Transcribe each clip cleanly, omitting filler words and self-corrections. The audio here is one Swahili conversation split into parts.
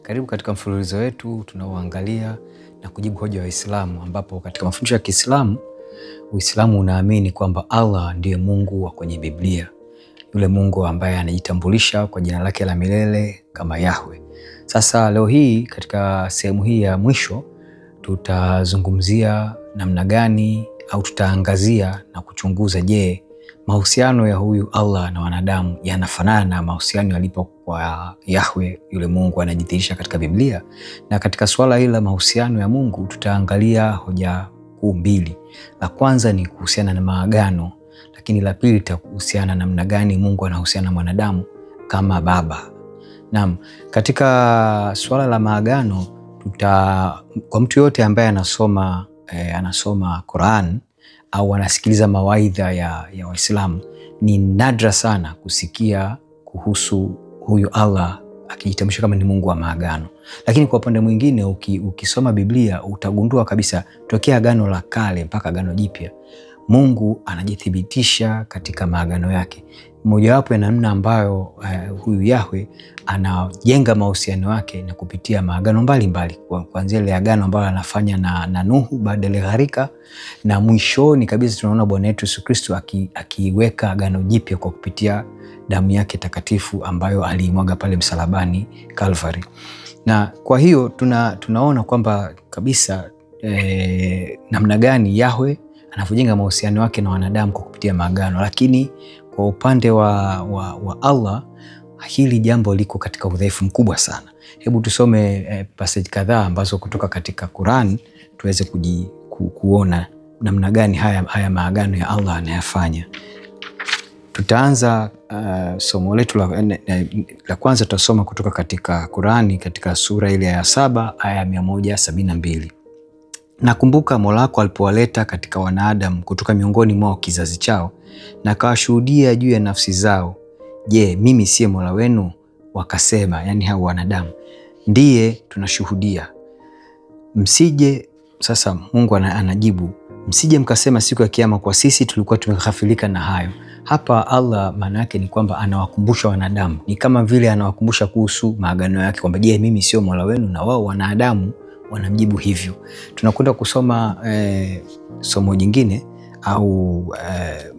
Karibu katika mfululizo wetu tunaoangalia na kujibu hoja wa Uislamu, ambapo katika mafundisho ya Kiislamu, Uislamu unaamini kwamba Allah ndiye Mungu wa kwenye Biblia, yule Mungu ambaye anajitambulisha kwa jina lake la milele kama Yahweh. Sasa leo hii katika sehemu hii ya mwisho tutazungumzia namna gani au tutaangazia na kuchunguza, je, mahusiano ya huyu Allah na wanadamu yanafanana na mahusiano yalipo kwa Yahweh, yule Mungu anajidhihirisha katika Biblia? Na katika swala hili la mahusiano ya Mungu tutaangalia hoja kuu mbili. La kwanza ni kuhusiana na maagano, lakini la pili litahusiana namna gani Mungu anahusiana na mwanadamu kama baba. Naam, katika swala la maagano kwa mtu yote ambaye anasoma Quran au anasikiliza mawaidha ya Waislamu, ni nadra sana kusikia kuhusu huyu Allah akijitambulisha kama ni Mungu wa maagano. Lakini kwa upande mwingine ukisoma Biblia utagundua kabisa tokea Agano la Kale mpaka Agano Jipya, Mungu anajithibitisha katika maagano yake. Mojawapo ya namna ambayo huyu Yahweh anajenga mahusiano yake na kupitia maagano mbalimbali, kuanzia ile agano ambalo anafanya na Nuhu baada ya gharika, na mwishoni kabisa tunaona Bwana wetu Yesu Kristo akiweka agano jipya kwa kupitia damu yake takatifu ambayo aliimwaga pale msalabani Calvary. Na kwa hiyo tunaona kwamba kabisa namna gani Yahweh anavyojenga mahusiano yake na wanadamu kwa kupitia maagano. Lakini kwa upande wa Allah, hili jambo liko katika udhaifu mkubwa sana. Hebu tusome passage kadhaa ambazo kutoka katika Quran tuweze kuona namna gani haya maagano ya Allah anayafanya. Tutaanza somo letu la kwanza, tutasoma kutoka katika Qurani katika sura ile ya 7 aya 172. Nakumbuka Mola wako alipowaleta katika wanadamu kutoka miongoni mwao kizazi chao, na kawashuhudia juu ya nafsi zao, je, mimi siye Mola wenu? Wakasema, yani hao wanadamu, ndiye tunashuhudia. Msije, sasa Mungu anajibu, msije mkasema siku ya Kiyama kwa sisi tulikuwa tumeghafilika na hayo. Hapa Allah maana yake ni kwamba anawakumbusha wanadamu, ni kama vile anawakumbusha kuhusu maagano yake kwamba je, mimi sio Mola wenu? Na wao wanadamu wanamjibu hivyo. Tunakwenda kusoma somo jingine au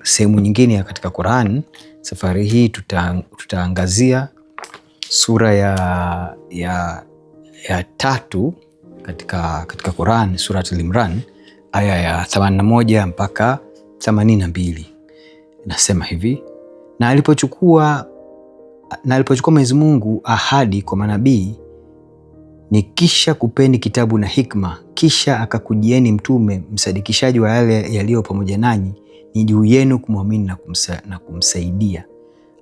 sehemu nyingine katika Quran. Safari hii tutaangazia sura ya 3 katika Quran, Surat Al-Imran aya ya 81 mpaka 82. Nasema hivi: na alipochukua Mwenyezi Mungu ahadi kwa manabii, ni kisha kupeni kitabu na hikma, kisha akakujieni mtume msadikishaji wa yale yaliyo pamoja nanyi, ni juu yenu kumwamini na kumsaidia.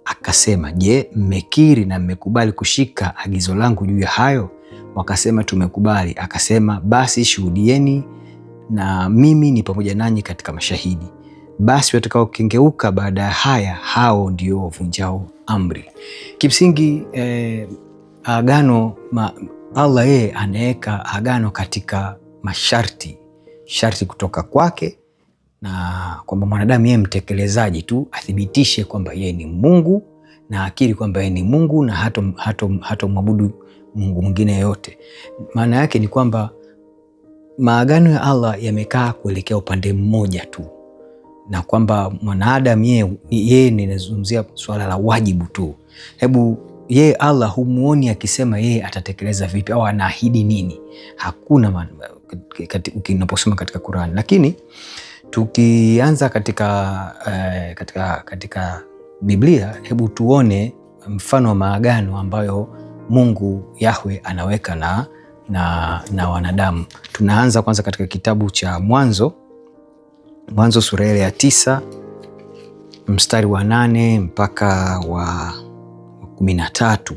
Akasema, je, mmekiri na mmekubali kushika agizo langu juu ya hayo? Wakasema, tumekubali. Akasema, basi shuhudieni na mimi ni pamoja nanyi katika mashahidi. Basi watakaokengeuka baada ya haya, hao ndio wavunjao amri. Kimsingi agano Allah yeye anaweka agano katika sharti kutoka kwake, na kwamba mwanadamu yeye mtekelezaji tu athibitishe kwamba yeye ni Mungu na akiri kwamba yeye ni Mungu na hatomwabudu Mungu mwingine yote. Maana yake ni kwamba maagano ya Allah yamekaa kuelekea upande mmoja tu, na kwamba mwanadamu yeye ninazungumzia swala la wajibu tu. Hebu yeye Allah humuoni akisema yeye atatekeleza vipi au anaahidi nini? Hakuna ukinaposoma katika Qur'an. Lakini tukianza katika Biblia, hebu tuone mfano wa maagano ambayo Mungu Yahweh anaweka na wanadamu. Tunaanza kwanza katika kitabu cha Mwanzo sura ya 9 mstari wa 8 mpaka wa 13.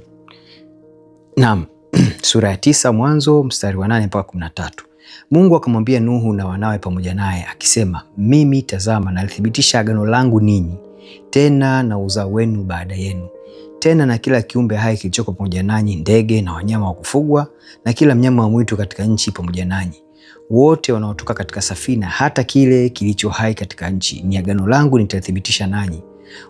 Naam, sura ya 9 Mwanzo mstari wa 8 mpaka 13. Mungu akamwambia Nuhu na wanawe pamoja naye akisema, mimi tazama nalithibitisha agano langu ninyi, tena na uzao wenu baada yenu, tena na kila kiumbe hai kilichoko pamoja nanyi, ndege na wanyama wa kufugwa na kila mnyama wa mwitu katika nchi pamoja nanyi, wote wanaotoka katika safina, hata kile kilicho hai katika nchi, ni agano langu nitalithibitisha nanyi.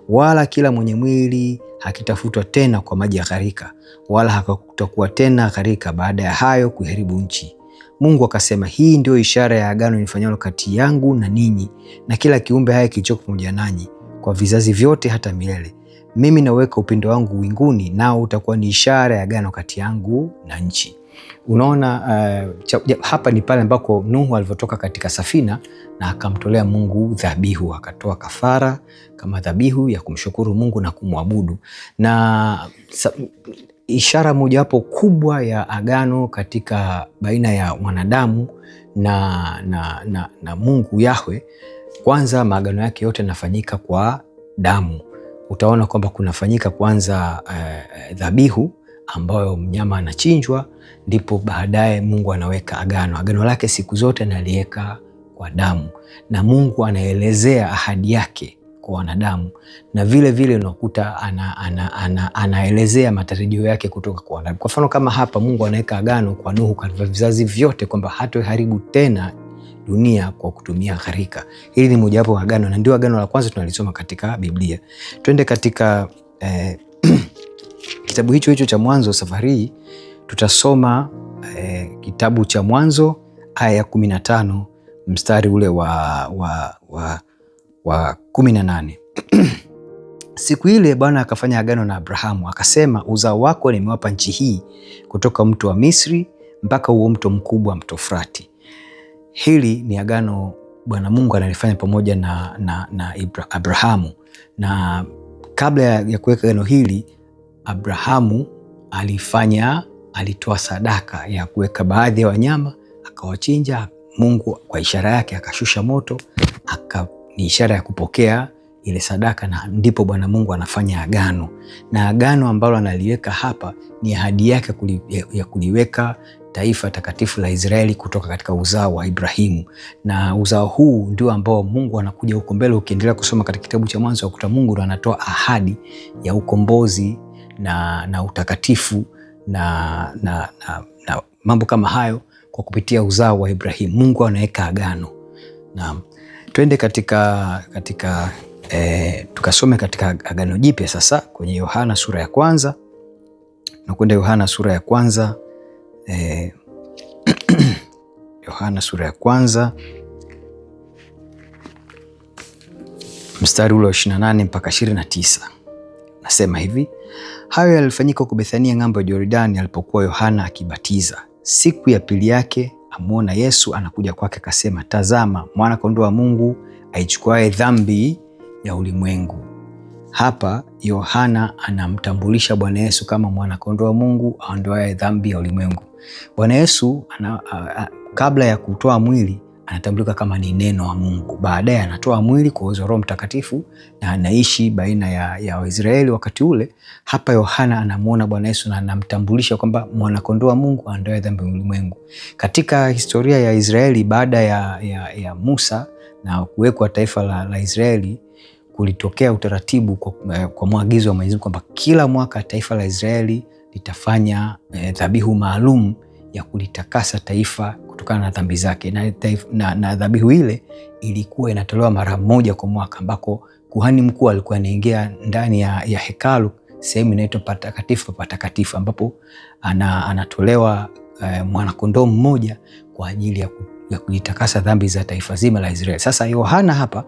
wala kila mwenye mwili hakitafutwa tena kwa maji ya gharika, wala hakutakuwa tena gharika baada ya hayo kuiharibu nchi. Mungu akasema, hii ndio ishara ya agano nifanyalo kati yangu na ninyi na kila kiumbe hai kilichoko pamoja nanyi kwa vizazi vyote hata milele. Mimi naweka upendo wangu winguni, nao utakuwa ni ishara ya agano kati yangu na nchi. Unaona, hapa ni pale ambako Nuhu alivyotoka katika safina na akamtolea Mungu dhabihu, akatoa kafara kama dhabihu ya kumshukuru Mungu na kumwabudu. Na ishara mojawapo kubwa ya agano katika baina ya mwanadamu na Mungu Yahwe, kwanza maagano yake yote yanafanyika kwa damu. Utaona kwamba kunafanyika kwanza dhabihu ambayo mnyama anachinjwa, ndipo baadaye Mungu anaweka agano. Agano lake siku zote analiweka kwa damu, na Mungu anaelezea ahadi yake kwa wanadamu, na vile vile unakuta anaelezea matarajio yake kutoka kwa wanadamu. Kwa mfano kama hapa Mungu anaweka agano kwa Nuhu kwa vizazi vyote kwamba hatoharibu tena dunia kwa kutumia gharika. Hili ni mojawapo wa agano, na ndio agano la kwanza tunalisoma katika Biblia. Twende katika kitabu hicho cha Mwanzo. Safari hii tutasoma kitabu cha Mwanzo aya ya 15 mstari ule wa 18. Siku ile Bwana akafanya agano na Abrahamu, akasema, uzao wako nimewapa nchi hii, kutoka mto wa Misri mpaka huo mto mkubwa, mto Frati. Hili ni agano Bwana Mungu analifanya pamoja na Abrahamu. Na kabla ya kuweka agano hili, Abrahamu alitoa sadaka ya kuweka baadhi ya wanyama, akawachinja. Mungu kwa ishara yake akashusha moto, ni ishara ya kupokea ile sadaka, na ndipo Bwana Mungu anafanya agano. Na agano ambalo analiweka hapa ni ahadi yake ya kuliweka taifa takatifu la Israeli kutoka katika uzao wa Ibrahimu. Na uzao huu ndio ambao Mungu anakuja huko mbele. Ukiendelea kusoma katika kitabu cha Mwanzo, ukuta Mungu ndo anatoa ahadi ya ukombozi na utakatifu na mambo kama hayo kwa kupitia uzao wa Ibrahimu. Mungu anaweka agano. Na twende tukasome katika agano jipya sasa kwenye Yohana sura ya kwanza. Na kwenda Yohana sura ya kwanza Yohana sura ya kwanza mstari ule wa 28 mpaka 29. Nasema hivi: hayo yalifanyika huko Bethania ng'ambo ya Yordani, alipokuwa Yohana akibatiza. Siku ya pili yake amuona Yesu anakuja kwake, akasema, tazama, mwana kondoo wa Mungu aichukuaye dhambi ya ulimwengu. Hapa Yohana anamtambulisha Bwana Yesu kama mwana kondoo wa Mungu aondoaye dhambi ya ulimwengu. Bwana Yesu kabla ya kutoa mwili anatambulika kama ni neno wa Mungu. Baadaye anatoa mwili kwa uwezo wa Roho Mtakatifu na anaishi baina ya Waisraeli wakati ule. Hapa Yohana anamuona Bwana Yesu na anamtambulisha kwamba mwana kondoo wa Mungu aondoaye dhambi ya ulimwengu. Katika historia ya Israeli, baada ya Musa na kuwekwa taifa la Israeli, kulitokea utaratibu kwa maagizo ya Mwenyezi Mungu kwamba kila mwaka taifa la Israeli litafanya dhabihu maalum ya kulitakasa taifa kutokana na dhambi zake. Na dhabihu ile ilikuwa inatolewa mara moja kwa mwaka, ambako kuhani mkuu alikuwa anaingia ndani ya hekalu, sehemu inaitwa patakatifu patakatifu, ambapo anatolewa mwanakondoo mmoja kwa ajili ya kulitakasa dhambi za taifa zima la Israeli. Sasa Yohana hapa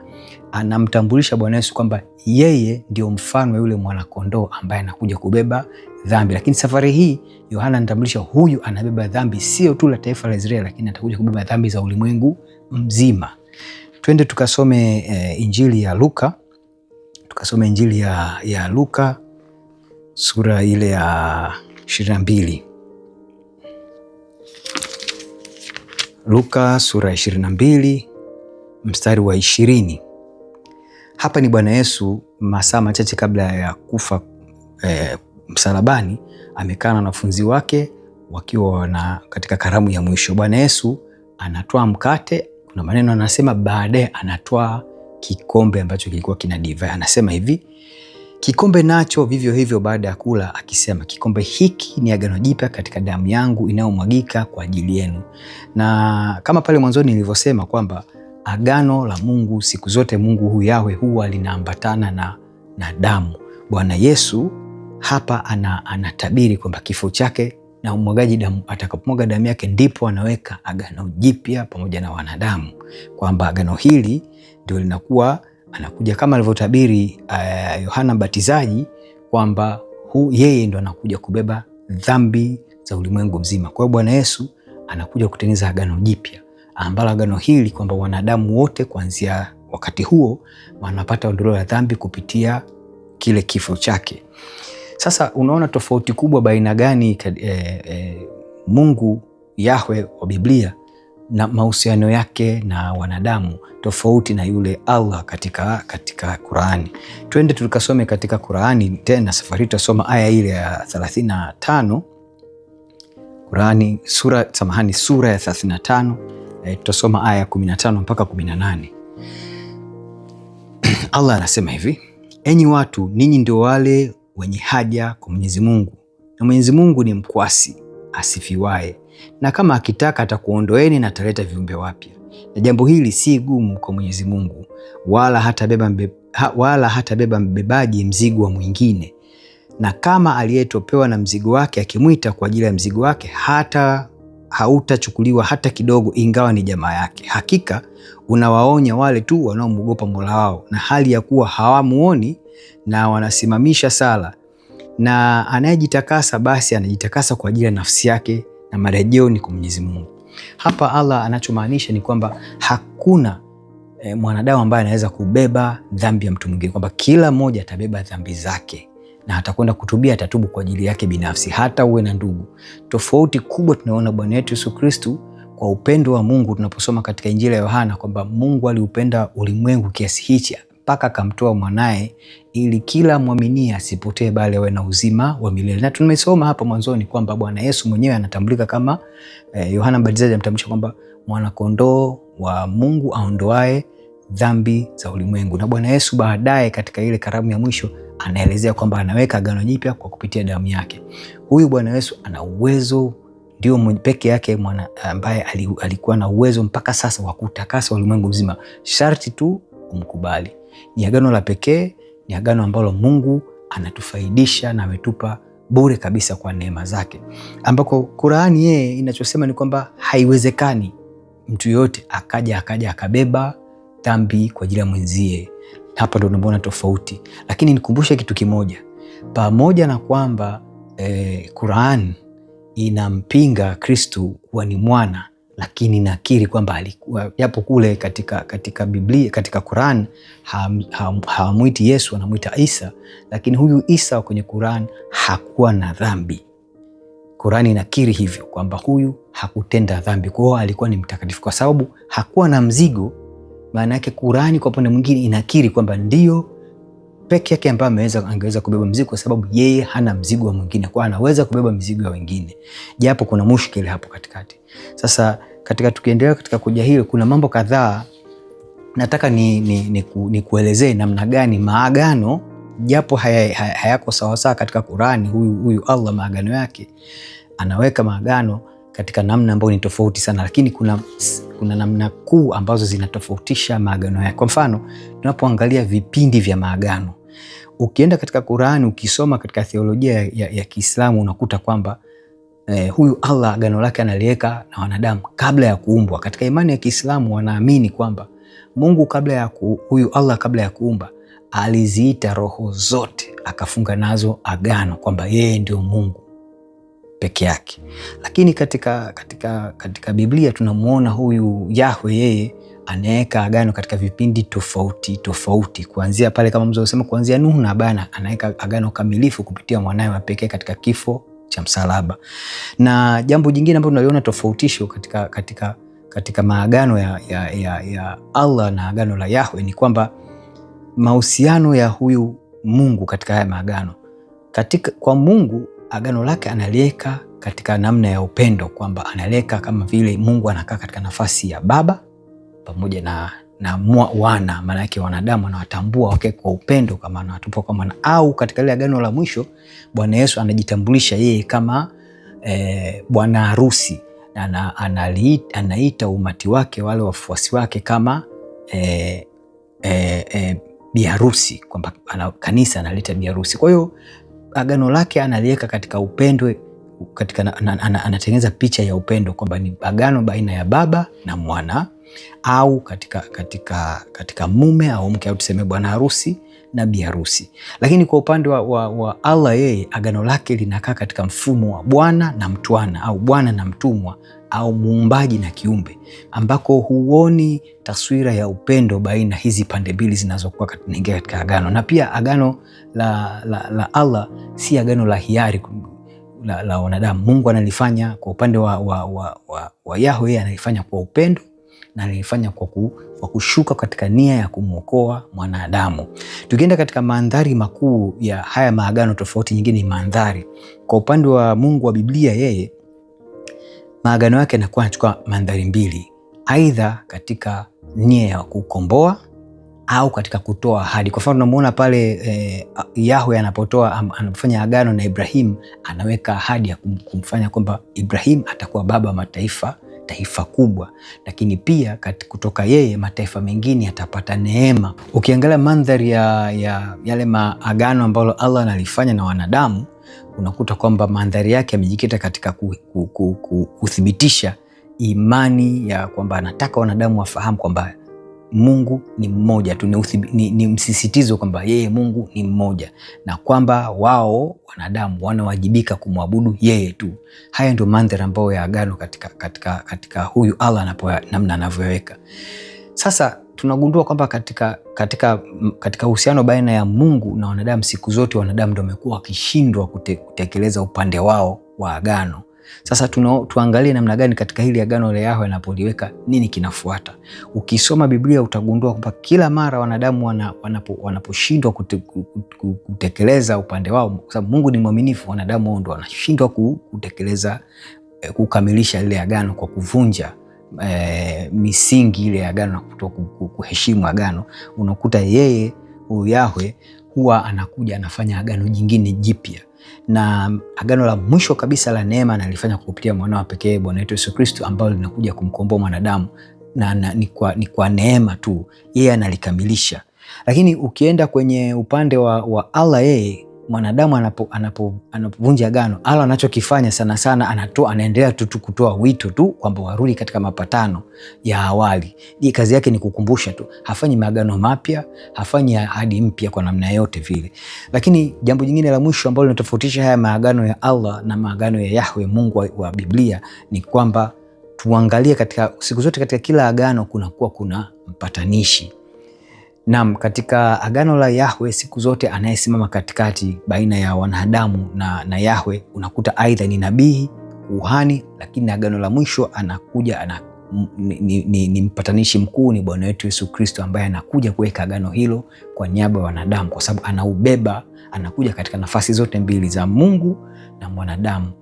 anamtambulisha Bwana Yesu kwamba yeye ndio mfano wa yule mwanakondoo ambaye anakuja kubeba dhambi. Lakini safari hii Yohana anatambulisha huyu anabeba dhambi sio tu la taifa la Israeli, lakini atakuja kubeba dhambi za ulimwengu mzima. Twende tukasome Injili ya Luka. Tukasome Injili ya Luka sura ile ya 22. Luka sura 22 mstari wa 20. Hapa ni Bwana Yesu masaa machache kabla ya kufa msalabani, amekaa na wanafunzi wake wakiwa katika karamu ya mwisho. Bwana Yesu anatoa mkate, kuna maneno anasema, baadaye anatoa kikombe ambacho kilikuwa kina divai. Anasema hivi: kikombe nacho vivyo hivyo baada ya kula, akisema, kikombe hiki ni agano jipya katika damu yangu inayomwagika kwa ajili yenu. Na kama pale mwanzoni nilivyosema kwamba agano la Mungu siku zote, Mungu huyu Yahwe huwa linaambatana na damu. Bwana Yesu hapa anatabiri kwamba kifo chake na umwagaji damu, atakapomwaga damu yake ndipo anaweka agano jipya pamoja na wanadamu, kwamba agano hili ndio linakuwa anakuja kama alivyotabiri Yohana Mbatizaji kwamba yeye ndo anakuja kubeba dhambi za ulimwengu mzima. Kwa hiyo Bwana Yesu anakuja kutengeneza agano jipya, ambalo agano hili kwamba wanadamu wote kuanzia wakati huo wanapata ondoleo la dhambi kupitia kile kifo chake. Sasa unaona tofauti kubwa baina gani Mungu Yahwe wa Biblia na mahusiano yake na wanadamu tofauti na yule Allah katika Qur'ani. Twende tukasome katika Qur'ani tena, safari tutasoma aya ile ya 35. Qur'ani sura ya 35, tutasoma aya 15 mpaka 18. Allah anasema hivi: enyi watu, ninyi ndio wale wenye haja kwa Mwenyezi Mungu, na Mwenyezi Mungu ni mkwasi asifiwaye, na kama akitaka atakuondoeni na ataleta viumbe wapya. Na jambo hili si gumu kwa Mwenyezi Mungu, wala hatabeba mbebaji mzigo wa mwingine. Na kama aliyetopewa na mzigo wake akimwita kwa ajili ya mzigo wake, hautachukuliwa hata kidogo, ingawa ni jamaa yake. Hakika unawaonya wale tu wanaomwogopa Mola wao, na hali ya kuwa hawamuoni na wanasimamisha sala. Na anayejitakasa basi anajitakasa kwa ajili ya nafsi yake, na marejeo ni kwa Mwenyezi Mungu. Hapa Allah anachomaanisha ni kwamba hakuna mwanadamu ambaye anaweza kubeba dhambi ya mtu mwingine, kwamba kila mmoja atabeba dhambi zake na atakwenda kutubia, atatubu kwa ajili yake binafsi, hata uwe na ndugu. Tofauti kubwa tunaona Bwana wetu Yesu Kristu kwa upendo wa Mungu tunaposoma katika Injili ya Yohana kwamba Mungu aliupenda ulimwengu kiasi hichi mpaka akamtoa mwanae ili kila mwaminie asipotee bali awe na uzima wa milele. Na tumesoma hapa mwanzoni kwamba Bwana Yesu mwenyewe anatambulika kama Yohana Mbatizaji amtambulisha kwamba mwana kondoo wa Mungu aondoae dhambi za ulimwengu. Na Bwana Yesu baadaye katika ile karamu ya mwisho anaelezea kwamba anaweka agano jipya kwa kupitia damu yake. Huyu Bwana Yesu ana uwezo, ndio peke yake mwana ambaye alikuwa na uwezo mpaka sasa wa kutakasa ulimwengu mzima. Sharti tu umkubali. Ni agano la pekee, ni agano ambalo Mungu anatufaidisha na ametupa bure kabisa kwa neema zake, ambako Qur'ani yeye inachosema ni kwamba haiwezekani mtu yote akaja akabeba dhambi kwa ajili ya mwenzie. Hapa ndo tunaona tofauti. Lakini nikumbushe kitu kimoja, pamoja na kwamba Qur'an inampinga Kristo kuwa ni mwana, lakini nakiri kwamba alikuwa yapo kule katika Biblia, katika Qur'an hawamuiti Yesu, anamuita Isa, lakini huyu Isa kwenye Qur'an hakuwa na dhambi. Qur'an inakiri hivyo kwamba huyu hakutenda dhambi, kwa hiyo alikuwa ni mtakatifu kwa sababu hakuwa na mzigo. Maana yake Qur'an kwa upande mwingine inakiri kwamba ndio peke yake ambaye angeweza kubeba mzigo, kwa sababu yeye hana mzigo wa mwingine, kwa anaweza kubeba mizigo ya wengine, japo kuna mushkili hapo katikati. Sasa tukiendelea katika kuja hilo, kuna mambo kadhaa nataka ni kuelezee namna gani maagano, japo hayako sawasawa katika Qur'ani. Huyu Allah maagano yake anaweka maagano katika namna ambayo ni tofauti sana, lakini kuna namna kuu ambazo zinatofautisha maagano yake. Kwa mfano, tunapoangalia vipindi vya maagano, ukienda katika Qur'ani ukisoma katika theolojia ya Kiislamu unakuta kwamba huyu Allah agano lake analiweka na wanadamu kabla ya kuumbwa. Katika imani ya Kiislamu wanaamini kwamba Mungu huyu Allah kabla ya kuumba aliziita roho zote akafunga nazo agano kwamba yeye ndio Mungu peke yake. Lakini katika Biblia tunamuona huyu Yahwe yeye anaweka agano katika vipindi tofauti, kuanzia pale kama mzee anasema kuanzia Nuhu na Abana, anaweka agano kamilifu kupitia mwanae wa pekee katika kifo cha msalaba. Na jambo jingine ambalo tunaliona tofautisho katika maagano ya Allah na agano la Yahwe ni kwamba mahusiano ya huyu Mungu katika haya maagano, kwa Mungu agano lake analiweka katika namna ya upendo, kwamba analiweka kama vile Mungu anakaa katika nafasi ya baba pamoja na wana, maana yake wanadamu anawatambua wake kwa upendo kama anawatupa kwa mwana. Au katika ile agano la mwisho Bwana Yesu anajitambulisha yeye kama bwana harusi, na anaita umati wake, wale wafuasi wake kama biharusi, kwamba kanisa analeta biharusi. Kwa hiyo agano lake analiweka katika upendo, anatengeneza picha ya upendo kwamba ni agano baina ya baba na mwana, au katika mume au mke, au tuseme bwana harusi na bi harusi. Lakini kwa upande wa Allah, yeye agano lake linakaa katika mfumo wa bwana na mtwana, au bwana na mtumwa, au muumbaji na kiumbe, ambako huoni taswira ya upendo baina hizi pande mbili zinazokuwa katika agano. Na pia agano la Allah si agano la hiari la wanadamu. Mungu analifanya kwa upande wa Yahweh, yeye analifanya kwa upendo na analifanya kwa kushuka katika nia ya kumwokoa mwanadamu. Tukienda katika mandhari makuu ya haya maagano tofauti, nyingine ni mandhari kwa upande wa Mungu wa Biblia, yeye maagano yake yanakuwa yanachukua mandhari mbili, aidha katika nia ya kukomboa au katika kutoa ahadi. Kwa mfano tunamuona pale Yahweh anapofanya agano na Ibrahim, anaweka ahadi ya kumfanya kwamba Ibrahim atakuwa baba wa mataifa, taifa kubwa, lakini pia kutoka yeye mataifa mengine yatapata neema. Ukiangalia mandhari ya yale maagano ambayo Allah analifanya na wanadamu, unakuta kwamba mandhari yake yamejikita katika kuthibitisha imani ya kwamba anataka wanadamu wafahamu kwamba Mungu ni mmoja tu, ni msisitizo kwamba yeye Mungu ni mmoja, na kwamba wao wanadamu wanawajibika kumwabudu yeye tu. Haya ndio mandhari ambayo ya agano katika huyu Allah namna anavyoweka. Sasa tunagundua kwamba katika uhusiano baina ya Mungu na wanadamu, siku zote wanadamu ndio wamekuwa wakishindwa kutekeleza upande wao wa agano. Sasa tuangalie namna gani katika hili agano la Yahweh anapoliweka, nini kinafuata. Ukisoma Biblia utagundua kwamba kila mara wanadamu wanaposhindwa kutekeleza upande wao, kwa sababu Mungu ni mwaminifu, wanadamu wao ndio wanashindwa kutekeleza, kukamilisha ile agano kwa kuvunja misingi ile ya agano na kuheshimu agano. Unakuta yeye huyu Yahweh huwa anakuja anafanya agano jingine jipya, na agano la mwisho kabisa la neema analifanya kupitia mwana pekee Bwana wetu Yesu Kristo, ambalo linakuja kumkomboa mwanadamu, na ni kwa neema tu, yeye analikamilisha. Lakini ukienda kwenye upande wa Allah, yeye mwanadamu anapovunja agano, Allah anachokifanya sana sana anaendelea tu kutoa wito tu kwamba warudi katika mapatano ya awali. Kazi yake ni kukumbusha tu, hafanyi maagano mapya, hafanyi ahadi mpya kwa namna yote vile. Lakini jambo jingine la mwisho ambalo linatofautisha haya maagano ya Allah na maagano ya Yahweh Mungu wa Biblia ni kwamba tuangalie siku zote katika kila agano kuna mpatanishi. Naam, katika agano la Yahweh siku zote anayesimama katikati baina ya wanadamu na Yahweh unakuta aidha ni nabii, kuhani, lakini agano la mwisho anakuja ni mpatanishi mkuu, ni Bwana wetu Yesu Kristo, ambaye anakuja kuweka agano hilo kwa niaba ya wanadamu, kwa sababu anakuja katika nafasi zote mbili za Mungu na mwanadamu.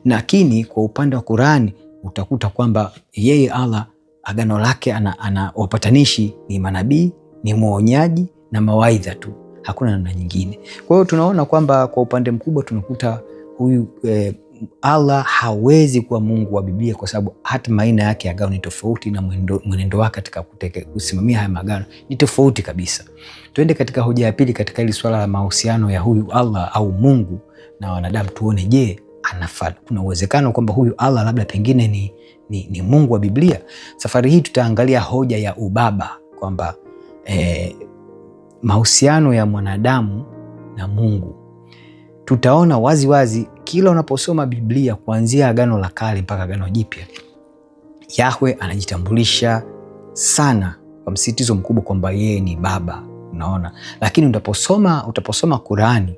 Lakini kwa upande wa Qur'ani utakuta kwamba yeye Allah agano lake ana wapatanishi ni manabii, ni mwonyaji na mawaidha tu, hakuna namna nyingine. Kwa hiyo tunaona kwamba kwa upande mkubwa tunakuta huyu Allah hawezi kuwa Mungu wa Biblia, kwa sababu hata maina yake ya agano ni tofauti, na mwenendo wake katika kusimamia haya magano ni tofauti kabisa. Tuende katika hoja ya pili katika hili swala la mahusiano ya huyu Allah au Mungu na wanadamu, tuone je, kuna uwezekano kwamba huyu Allah labda pengine ni Mungu wa Biblia. Safari hii tutaangalia hoja ya ubaba, kwamba mahusiano ya mwanadamu na Mungu. Tutaona wazi kila unaposoma Biblia kuanzia agano la kale mpaka agano jipya, Yahweh anajitambulisha sana kwa msitizo mkubwa kwamba yeye ni baba, unaona. Lakini utaposoma Qur'ani,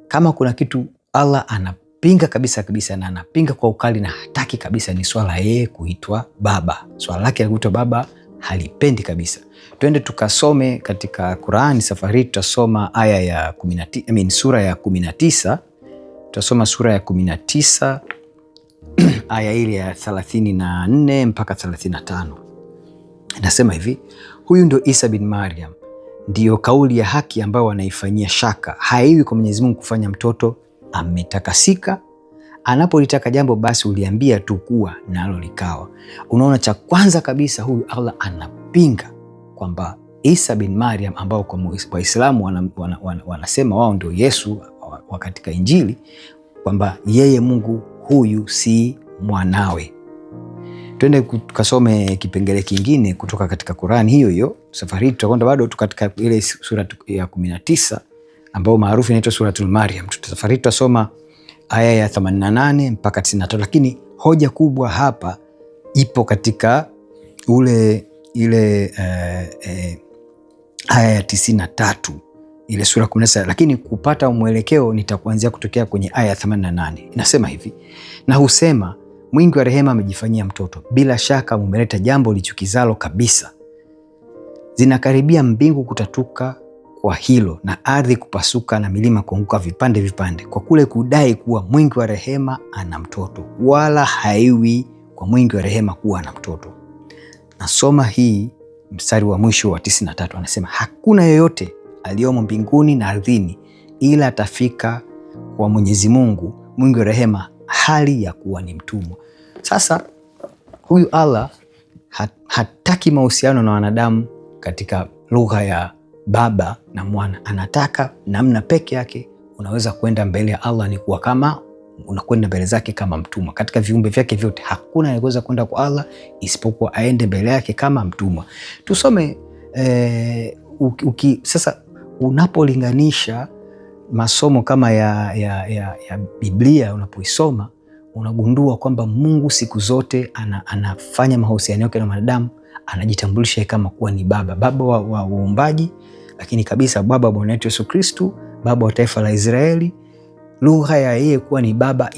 kama kuna kitu Allah anapinga kabisa na anapinga kwa ukali na hataki kabisa, ni swala yeye kuitwa baba. Swala lake la kuitwa baba halipendi kabisa. Twende tukasome katika Qur'ani. Safari tutasoma aya ya sura ya 19. Tutasoma sura ya 19 aya ile ya 34 mpaka 35. Inasema hivi: huyu ndio Isa bin Maryam, ndiyo kauli ya haki ambayo wanaifanyia shaka. Haiwi kwa Mwenyezi Mungu kufanya mtoto, ametakasika. Anapolitaka jambo basi uliambia tu kuwa, nalo likawa. Unaona, cha kwanza kabisa huyu Allah anapinga kwamba Isa bin Maryam, ambao kwa Waislamu wanasema wao ndio Yesu wa katika Injili, kwamba yeye Mungu huyu si mwanawe. Twende tukasome kipengele kingine kutoka katika Qur'an hiyo hiyo. Safari hii tutakwenda bado katika ile sura ya 19 ambayo maarufu inaitwa Suratul Maryam. Safari hii tutasoma aya ya 88 mpaka 93, lakini hoja kubwa hapa ipo katika ile aya ya 93 ile sura 19, lakini kupata mwelekeo nitakuanzia kutokea kwenye aya ya 88. Inasema hivi: na husema mwingi wa rehema amejifanyia mtoto, bila shaka mumeleta jambo lichukizalo kabisa. Zinakaribia mbingu kutatuka kwa hilo, na ardhi kupasuka, na milima kuanguka vipande vipande, kwa kule kudai kuwa mwingi wa rehema ana mtoto, wala haiwi kwa mwingi wa rehema kuwa ana mtoto. Nasoma hii mstari wa mwisho wa 93, anasema hakuna yoyote aliyomo mbinguni na ardhini ila atafika kwa Mwenyezi Mungu mwingi wa rehema hali ya kuwa ni mtumwa. Sasa huyu Allah hataki mahusiano na wanadamu katika lugha ya baba na mwana. Anataka namna peke yake unaweza kwenda mbele ya Allah ni kuwa kama unakwenda mbele zake kama mtumwa. Katika viumbe vyake vyote hakuna anayeweza kwenda kwa Allah isipokuwa aende mbele yake kama mtumwa. Tusome sasa unapolinganisha masomo kama ya Biblia, unapoisoma unagundua kwamba Mungu siku zote anafanya mahusiano yake na wanadamu, anajitambulisha kama kuwa ni baba wa uumbaji, lakini kabisa baba wa Bwana wetu Yesu Kristo, baba wa taifa la Israeli. Lugha ya yeye kuwa ni baba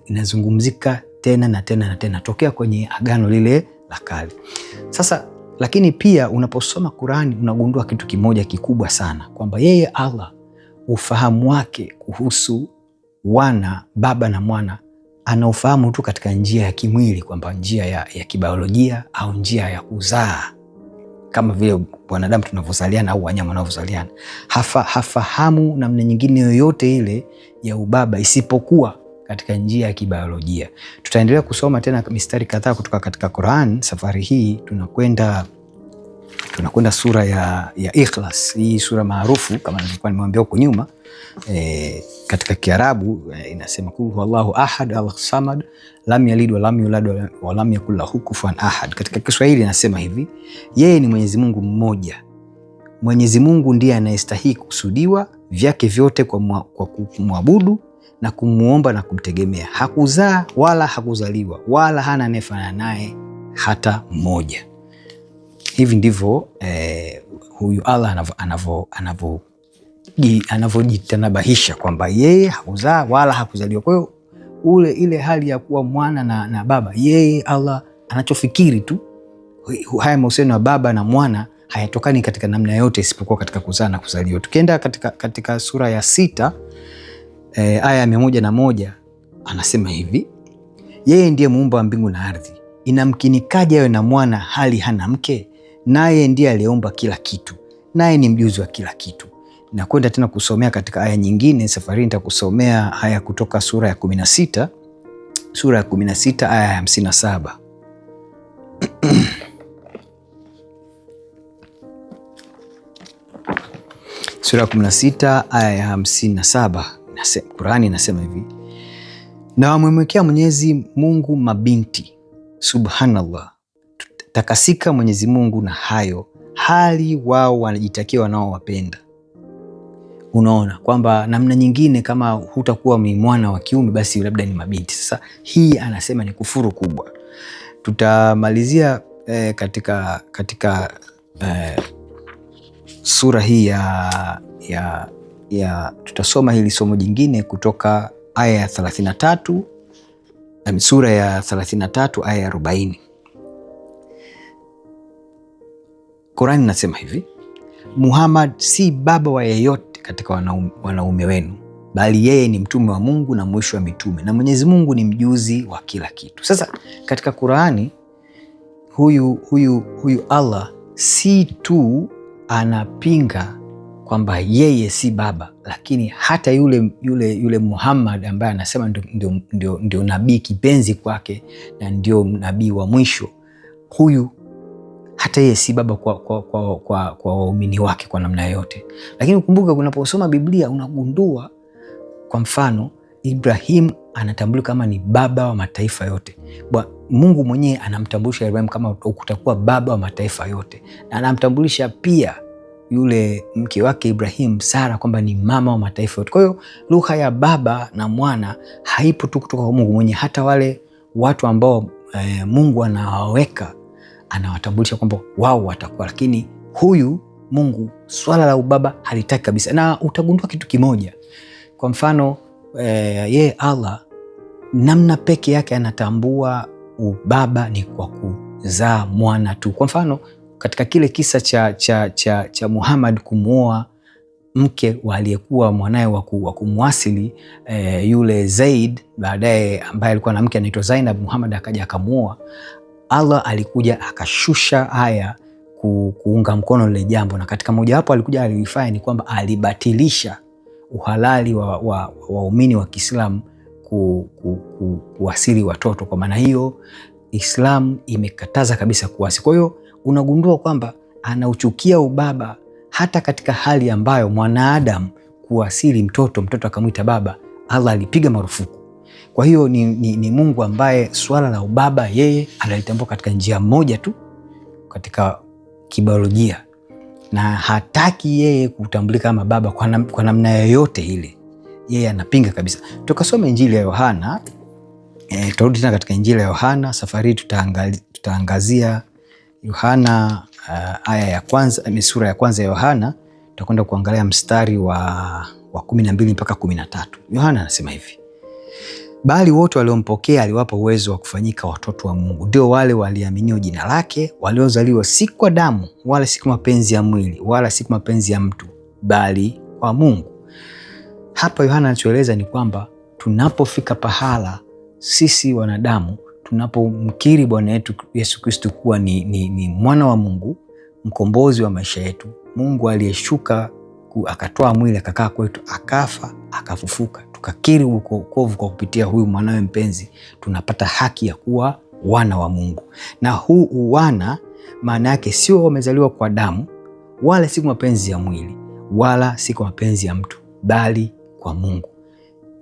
inazungumzika tena na tena na tena tokea kwenye Agano lile la Kale. Sasa lakini pia unaposoma Qur'ani unagundua kitu kimoja kikubwa sana, kwamba yeye Allah ufahamu wake kuhusu baba na mwana anaufahamu tu katika njia ya kimwili, kwamba njia ya kibiolojia au njia ya kuzaa, kama vile wanadamu tunavyozaliana au wanyama wanavyozaliana. Hafahamu namna nyingine yoyote ile ya ubaba isipokuwa katika njia ya kibiolojia. Tutaendelea kusoma tena mistari kadhaa kutoka katika Qur'an. Safari hii tunakwenda sura ya Ikhlas. Hii sura maarufu kama nilikuwa nimewambia huko nyuma. Katika Kiarabu inasema kul huwallahu ahad al-samad lam yalid wa lam yulad wa lam yakul lahu kufuwan ahad. Katika Kiswahili inasema hivi: yeye ni Mwenyezi Mungu mmoja. Mwenyezi Mungu ndiye anayestahili kusudiwa, vyake vyote kwa kumwabudu na kumuomba na kumtegemea. Hakuzaa wala hakuzaliwa, wala hana anayefanana naye hata mmoja. Hivi ndivyo huyu Allah anavyojitanabahisha kwamba yeye hakuzaa wala hakuzaliwa. Kwa hiyo ile hali ya kuwa mwana na baba, yeye Allah anachofikiri tu, haya mahusiano ya baba na mwana hayatokani katika namna yote isipokuwa katika kuzaa na kuzaliwa. Tukienda katika sura ya 6 aya ya 101 anasema hivi: yeye ndiye muumba wa mbingu na ardhi, inamkinikaje awe na mwana hali hana mke? Naye ndiye aliyeumba kila kitu, naye ni mjuzi wa kila kitu. Na kwenda tena kusomea katika aya nyingine. Safari nitakusomea haya kutoka sura ya 16, sura ya 16 aya ya 57. Sura ya 16 aya ya 57, Qur'ani inasema hivi: na wamemwekea Mwenyezi Mungu mabinti, subhanallah, takasika Mwenyezi Mungu na hayo, hali wao wanajitakia wanaowapenda. Unaona kwamba namna nyingine kama hutakuwa ni mwana wa kiume basi labda ni mabinti. Sasa hii anasema ni kufuru kubwa. Tutamalizia katika sura hii ya tutasoma hili somo jingine kutoka aya ya 33, sura ya 33 aya ya 40. Qur'ani inasema hivi: Muhammad si baba wa yeyote katika wanaume wenu, bali yeye ni mtume wa Mungu na mwisho wa mitume, na Mwenyezi Mungu ni mjuzi wa kila kitu. Sasa katika Qur'ani huyu Allah si tu anapinga kwamba yeye si baba, lakini hata yule Muhammad ambaye anasema ndio nabii kipenzi kwake na ndio nabii wa mwisho, huyu hata yeye si baba kwa waumini wake kwa namna yote. Lakini ukumbuke unaposoma Biblia unagundua kwa mfano Ibrahim anatambulika kama ni baba wa mataifa yote. Mungu mwenyewe anamtambulisha Ibrahim kama utakuwa baba wa mataifa yote, na anamtambulisha pia yule mke wake Ibrahim, Sara, kwamba ni mama wa mataifa yote. Kwa hiyo lugha ya baba na mwana haipo tu kutoka kwa Mungu mwenyewe, hata wale watu ambao Mungu anawaweka anawatambulisha kwamba wao watakuwa, lakini huyu Mungu swala la ubaba halitaki kabisa. Na utagundua kitu kimoja, kwa mfano yeye Allah namna peke yake anatambua ubaba ni kwa kuzaa mwana tu. Kwa mfano katika kile kisa cha Muhammad kumuoa mke wa aliyekuwa mwanaye wa kumwasili yule Zaid, baadaye ambaye alikuwa na mke anaitwa Zainab, Muhammad akaja akamuoa. Allah alikuja akashusha aya kuunga mkono lile jambo, na katika mojawapo alikuja alifanya ni kwamba alibatilisha uhalali wa waumini wa Kiislamu kuwasili watoto. Kwa maana hiyo Islam imekataza kabisa kuwasi. Kwa hiyo unagundua kwamba anauchukia ubaba hata katika hali ambayo mwanadamu kuwasili mtoto akamwita baba, Allah alipiga marufuku. Kwa hiyo ni Mungu ambaye swala la ubaba yeye analitambua katika njia moja tu katika kibiolojia, na hataki yeye kutambulika kama baba kwa namna yoyote ile. Yeye anapinga kabisa. Tukasoma Injili ya Yohana, tutarudi tena katika Injili ya Yohana. Safari tutaangazia Yohana aya ya kwanza, sura ya kwanza ya Yohana. Tutakwenda kuangalia mstari wa 12 mpaka 13. Yohana anasema hivi: bali wote waliompokea aliwapa uwezo wa kufanyika watoto wa Mungu, ndio wale waliaminio jina lake, waliozaliwa si kwa damu wala si kwa mapenzi ya mwili wala si kwa mapenzi ya mtu, bali kwa Mungu. Hapa Yohana anachoeleza ni kwamba tunapofika pahala sisi wanadamu tunapomkiri Bwana wetu Yesu Kristo kuwa ni mwana wa Mungu, mkombozi wa maisha yetu, Mungu aliyeshuka akatoa mwili akakaa kwetu, akafa akafufuka, tukakiri wokovu kwa kupitia huyu mwanawe mpenzi, tunapata haki ya kuwa wana wa Mungu. Na huu uwana maana yake sio wamezaliwa kwa damu wala si kwa mapenzi ya mwili wala si kwa mapenzi ya mtu, bali kwa Mungu.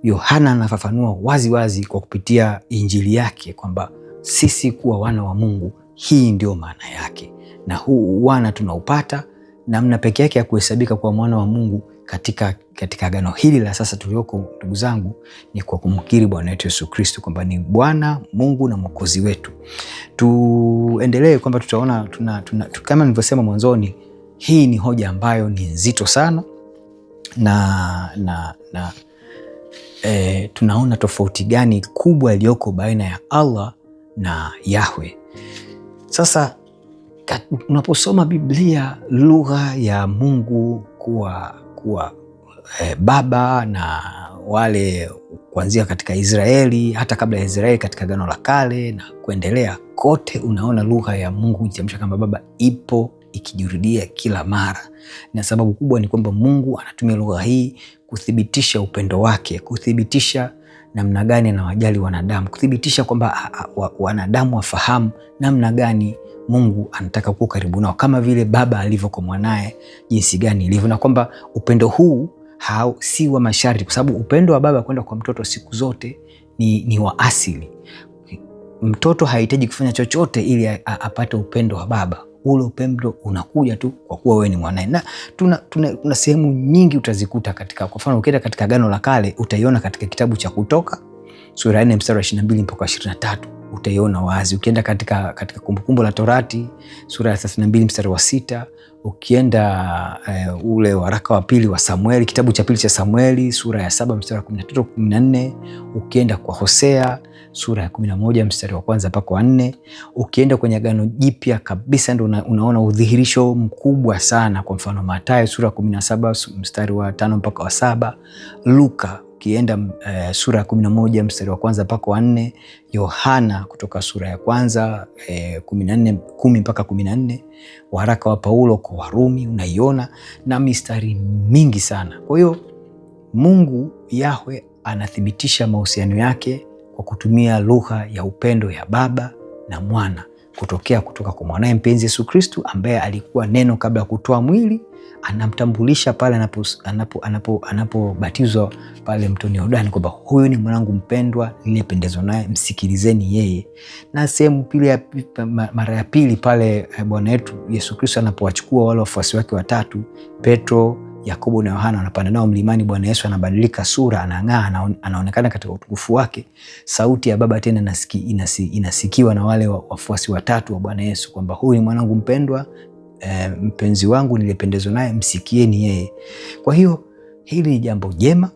Yohana anafafanua wazi wazi kwa kupitia Injili yake kwamba sisi kuwa wana wa Mungu, hii ndio maana yake. Na huu wana tunaupata namna pekee yake ya kuhesabika kwa mwana wa Mungu katika agano hili la sasa tulioko, ndugu zangu, ni kwa kumkiri Bwana wetu Yesu Kristo kwamba ni Bwana Mungu na Mwokozi wetu. Tuendelee kwamba tutaona kama nilivyosema mwanzoni, hii ni hoja ambayo ni nzito sana na tunaona tofauti gani kubwa iliyoko baina ya Allah na Yahwe. Sasa unaposoma Biblia, lugha ya Mungu kuwa baba na wale kuanzia katika Israeli, hata kabla ya Israeli katika Agano la Kale na kuendelea kote, unaona lugha ya Mungu ikiamsha kama baba ipo ikijirudia kila mara. Na sababu kubwa ni kwamba Mungu anatumia lugha hii kuthibitisha upendo wake, kuthibitisha namna gani anawajali wanadamu, kuthibitisha kwamba wanadamu wafahamu namna gani Mungu anataka kuwa karibu nao, kama vile baba alivyo kwa mwanae jinsi gani ilivyo, na kwamba upendo huu si wa masharti, kwa sababu upendo wa baba kwenda kwa mtoto siku zote ni wa asili. Mtoto hahitaji kufanya chochote ili apate upendo wa baba. Ule upendo unakuja tu kwa kuwa wewe ni mwanae. Na tuna sehemu nyingi utazikuta katika, kwa mfano ukienda katika Agano la Kale utaiona katika kitabu cha Kutoka sura 4 mstari wa 22 mpaka 23, utaiona wazi. Ukienda katika Kumbukumbu la Torati sura ya 32 mstari wa 6, ukienda ule waraka wa pili wa Samueli, kitabu cha pili cha Samueli sura ya 7 mstari wa 13 14, ukienda kwa Hosea sura ya 11 mstari wa 1 mpaka wa 4, ukienda kwenye Agano Jipya kabisa ndio unaona udhihirisho mkubwa sana. Kwa mfano Mathayo sura ya 17 mstari wa 5 mpaka wa 7, Luka ukienda sura ya 11 mstari wa 1 mpaka wa 4, Yohana kutoka sura ya 1 10 mpaka 14, waraka wa Paulo kwa Warumi unaiona, na mistari mingi sana. Kwa hiyo Mungu Yahwe anathibitisha mahusiano yake kwa kutumia lugha ya upendo ya baba na mwana. kutokea kutoka kwa mwanae mpenzi Yesu Kristo, ambaye alikuwa neno kabla ya kutoa mwili. Anamtambulisha pale anapobatizwa pale mtoni Yordani kwamba huyu ni mwanangu mpendwa niliyependezwa naye, msikilizeni yeye. Na sehemu pili, mara ya pili pale Bwana wetu Yesu Kristo anapowachukua wale wafuasi wake watatu, Petro, Yakobo na Yohana, wanapanda nao mlimani. Bwana Yesu anabadilika sura, anang'aa, anaonekana katika utukufu wake. Sauti ya Baba tena inasikiwa na wale wafuasi watatu wa Bwana Yesu kwamba huyu ni mwanangu mpendwa, mpenzi wangu niliyependezwa naye, msikieni yeye. Kwa hiyo hili ni jambo jema.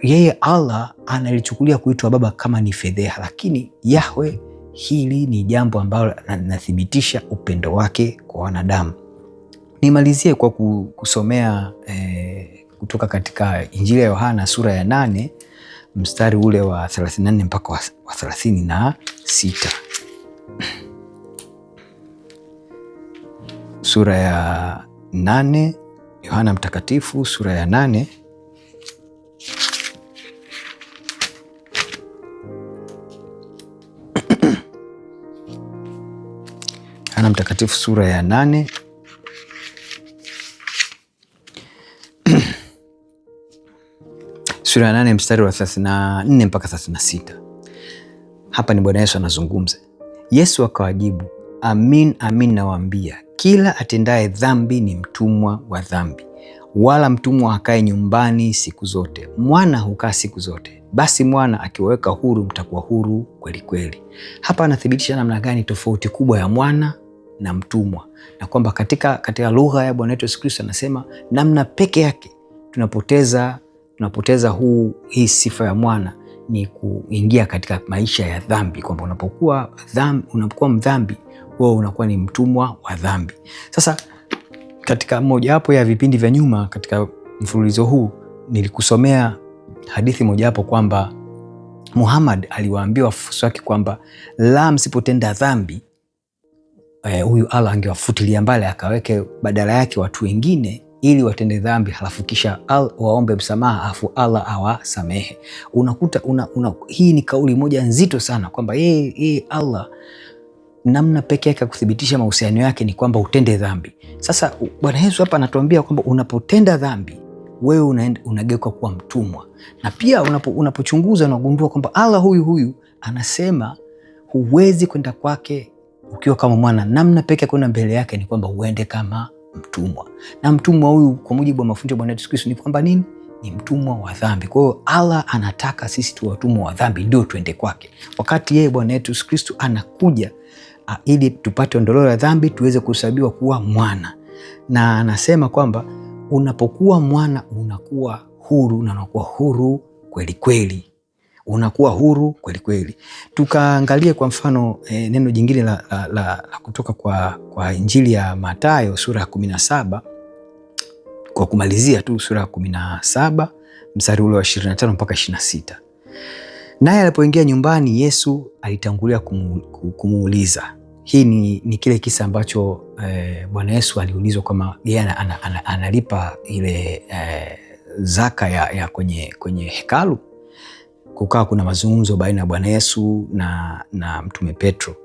Yeye Allah analichukulia kuitwa Baba kama ni fedheha, lakini Yahwe, hili ni jambo ambalo linathibitisha upendo wake kwa wanadamu. Nimalizie kwa kusomea kutoka katika Injili ya Yohana sura ya 8 mstari ule wa 34 mpaka wa 36. Sura ya 8, Yohana Mtakatifu sura ya 8 Yohana Mtakatifu sura ya 8 sura ya 8 mstari wa 34 mpaka 36. Hapa ni Bwana Yesu anazungumza. Yesu akawajibu, amin amin nawaambia, kila atendaye dhambi ni mtumwa wa dhambi. Wala mtumwa hakae nyumbani siku zote, mwana hukaa siku zote. Basi mwana akiwaweka huru, mtakuwa huru kweli kweli. Hapa anathibitisha namna gani tofauti kubwa ya mwana na mtumwa, na kwamba katika lugha ya Bwana wetu Yesu Kristo anasema namna peke yake tunapoteza hii sifa ya mwana ni kuingia katika maisha ya dhambi, kwamba unapokuwa mdhambi wewe unakuwa ni mtumwa wa dhambi. Sasa katika mojawapo ya vipindi vya nyuma katika mfululizo huu nilikusomea hadithi mojawapo kwamba Muhammad aliwaambia wafuasi wake kwamba la msipotenda dhambi, huyu Allah angewafutilia mbali, akaweke badala yake watu wengine ili watende dhambi, halafu kisha waombe msamaha, afu Allah awasamehe. Unakuta hii ni kauli moja nzito sana kwamba yeye Allah namna pekee yake kuthibitisha mahusiano yake ni kwamba utende dhambi. Sasa Bwana Yesu hapa anatuambia kwamba unapotenda dhambi wewe unageuka kuwa mtumwa, na pia unapochunguza unagundua kwamba Allah huyu anasema huwezi kwenda kwake ukiwa kama mwana. Namna pekee kwenda mbele yake ni kwamba uende kama mtumwa, na mtumwa huyu kwa mujibu wa mafundisho ya Bwana Yesu Kristo ni kwamba nini? Ni mtumwa wa dhambi. Kwa hiyo Allah anataka sisi tuwe watumwa wa dhambi ndio tuende kwake, wakati yeye Bwana Yesu Kristo anakuja ili tupate ondoleo la dhambi, tuweze kuhesabiwa kuwa mwana. Na anasema kwamba unapokuwa mwana unakuwa huru, na unakuwa huru kweli kweli, unakuwa huru kweli kweli. Tukaangalie kwa mfano neno jingine la kutoka kwa Injili ya Mathayo sura ya 17, kwa kumalizia tu sura ya 17 mstari ule wa 25 mpaka 26. Naye alipoingia nyumbani, Yesu alitangulia kumuuliza. Hii ni kile kisa ambacho Bwana Yesu aliulizwa kama yeye analipa ile zaka ya kwenye hekalu. Kukawa kuna mazungumzo baina ya Bwana Yesu na mtume Petro.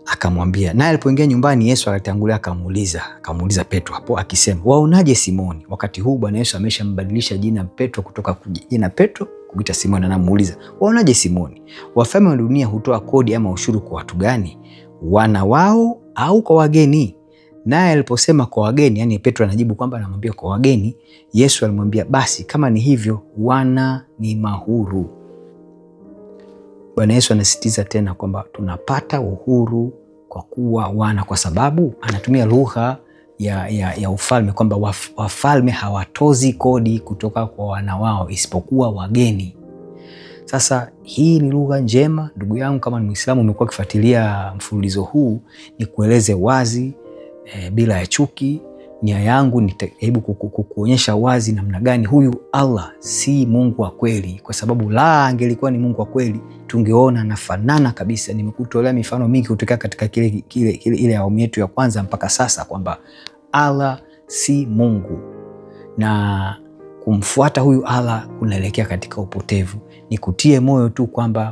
Akamwambia, naye alipoingia nyumbani, Yesu alitangulia akamuuliza Petro hapo akisema, waonaje Simoni? Wakati huu Bwana Yesu ameshambadilisha jina Petro kutoka jina Petro kuita Simoni. Anamuuliza, waonaje Simoni? Wafalme wa dunia hutoa kodi ama ushuru kwa watu gani? Wana wao au kwa wageni? Naye aliposema kwa wageni, yani Petro anajibu kwamba anamwambia kwa wageni, Yesu alimwambia, basi kama ni hivyo, wana ni mahuru. Bwana Yesu anasisitiza tena kwamba tunapata uhuru kwa kuwa wana, kwa sababu anatumia lugha ya ufalme kwamba wafalme hawatozi kodi kutoka kwa wana wao isipokuwa wageni. Sasa hii ni lugha njema, ndugu yangu, kama ni Muislamu umekuwa ukifuatilia mfululizo huu, ni kueleze wazi bila ya chuki. Nia yangu nijaribu kuonyesha wazi namna gani huyu Allah si Mungu wa kweli, kwa sababu angelikuwa ni Mungu wa kweli tungeona nafanana kabisa. Nimekutolea mifano mingi kutoka katika ile awamu yetu ya kwanza mpaka sasa kwamba Allah si Mungu, na kumfuata huyu Allah kunaelekea katika upotevu. Nikutie moyo tu kwamba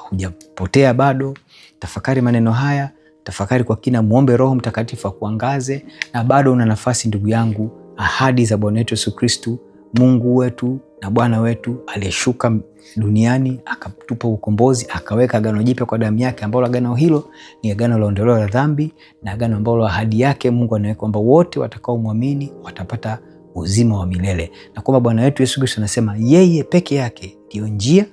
hujapotea bado. Tafakari maneno haya, tafakari kwa kina, muombe Roho Mtakatifu akuangaze, na bado una nafasi ndugu yangu. Ahadi za Bwana wetu Yesu Kristu, Mungu wetu na Bwana wetu aliyeshuka duniani akatupa ukombozi, akaweka agano jipya kwa damu yake, ambalo agano hilo ni agano la ondoleo la dhambi, na agano ambalo ahadi yake Mungu anaweka kwamba wote watakaomwamini watapata uzima wa milele, na kwamba Bwana wetu Yesu Kristo anasema yeye peke yake ndio njia,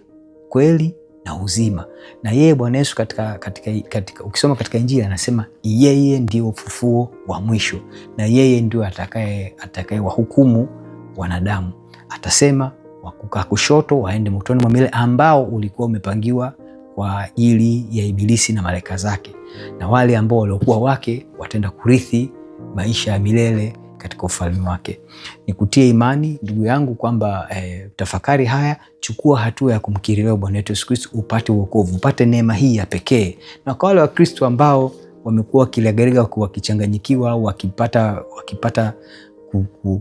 kweli na uzima. Na yeye Bwana Yesu katika ukisoma katika Injili anasema yeye ndio ufufuo wa mwisho, na yeye ndio atakaye wahukumu wanadamu. Atasema wakukaa kushoto waende motoni mwa milele, ambao ulikuwa umepangiwa kwa ajili ya Ibilisi na malaika zake, na wale ambao waliokuwa wake wataenda kurithi maisha ya milele katika ufalme wake. Nikutie imani ndugu yangu kwamba tafakari haya, chukua hatua ya kumkiri leo Bwana wetu Yesu Kristo, upate wokovu, upate neema hii ya pekee. Na kwa wale Wakristo ambao wamekuwa wakilegalega, wakichanganyikiwa au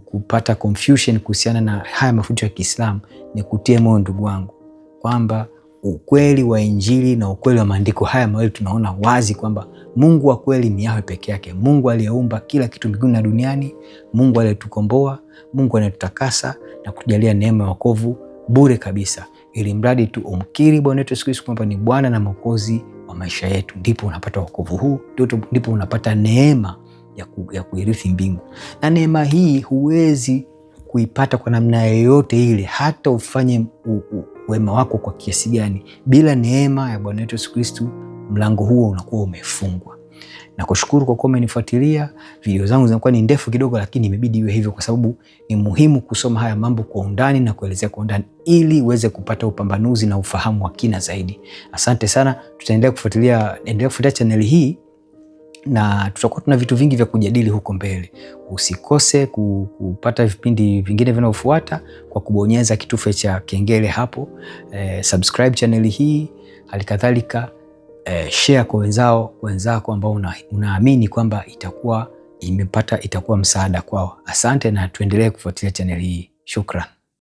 kupata confusion kuhusiana na haya mafundisho ya Kiislamu, nikutie moyo ndugu wangu kwamba ukweli wa Injili na ukweli wa maandiko haya mawili tunaona wazi kwamba Mungu wa kweli ni Yahweh peke yake, Mungu aliyeumba kila kitu mbinguni na duniani, Mungu aliyetukomboa, Mungu anayetutakasa na kutujalia neema ya wokovu bure kabisa, ili mradi tu umkiri Bwana wetu Yesu Kristo kwamba ni Bwana na Mwokozi wa maisha yetu. Ndipo unapata wokovu huu, ndipo unapata neema ya kuirithi mbingu. Na neema hii huwezi kuipata kwa namna yoyote ile, hata ufanye wema wako kwa kiasi gani. Bila neema ya Bwana wetu Yesu Kristo, mlango huo unakuwa umefungwa. Na kushukuru kwa kuwa umenifuatilia. Video zangu zinakuwa ni ndefu kidogo, lakini imebidi iwe hivyo kwa sababu ni muhimu kusoma haya mambo kwa undani na kuelezea kwa undani, ili uweze kupata upambanuzi na ufahamu wa kina zaidi. Asante sana. Tutaendelea kufuatilia channel hii, na tutakuwa tuna vitu vingi vya kujadili huko mbele. Usikose kupata vipindi vingine vinavyofuata kwa kubonyeza kitufe cha kengele hapo. Subscribe channel hii, halikadhalika share kwa wenzako ambao unaamini kwamba itakuwa msaada kwao. Asante, na tuendelee kufuatilia channel hii. Shukran.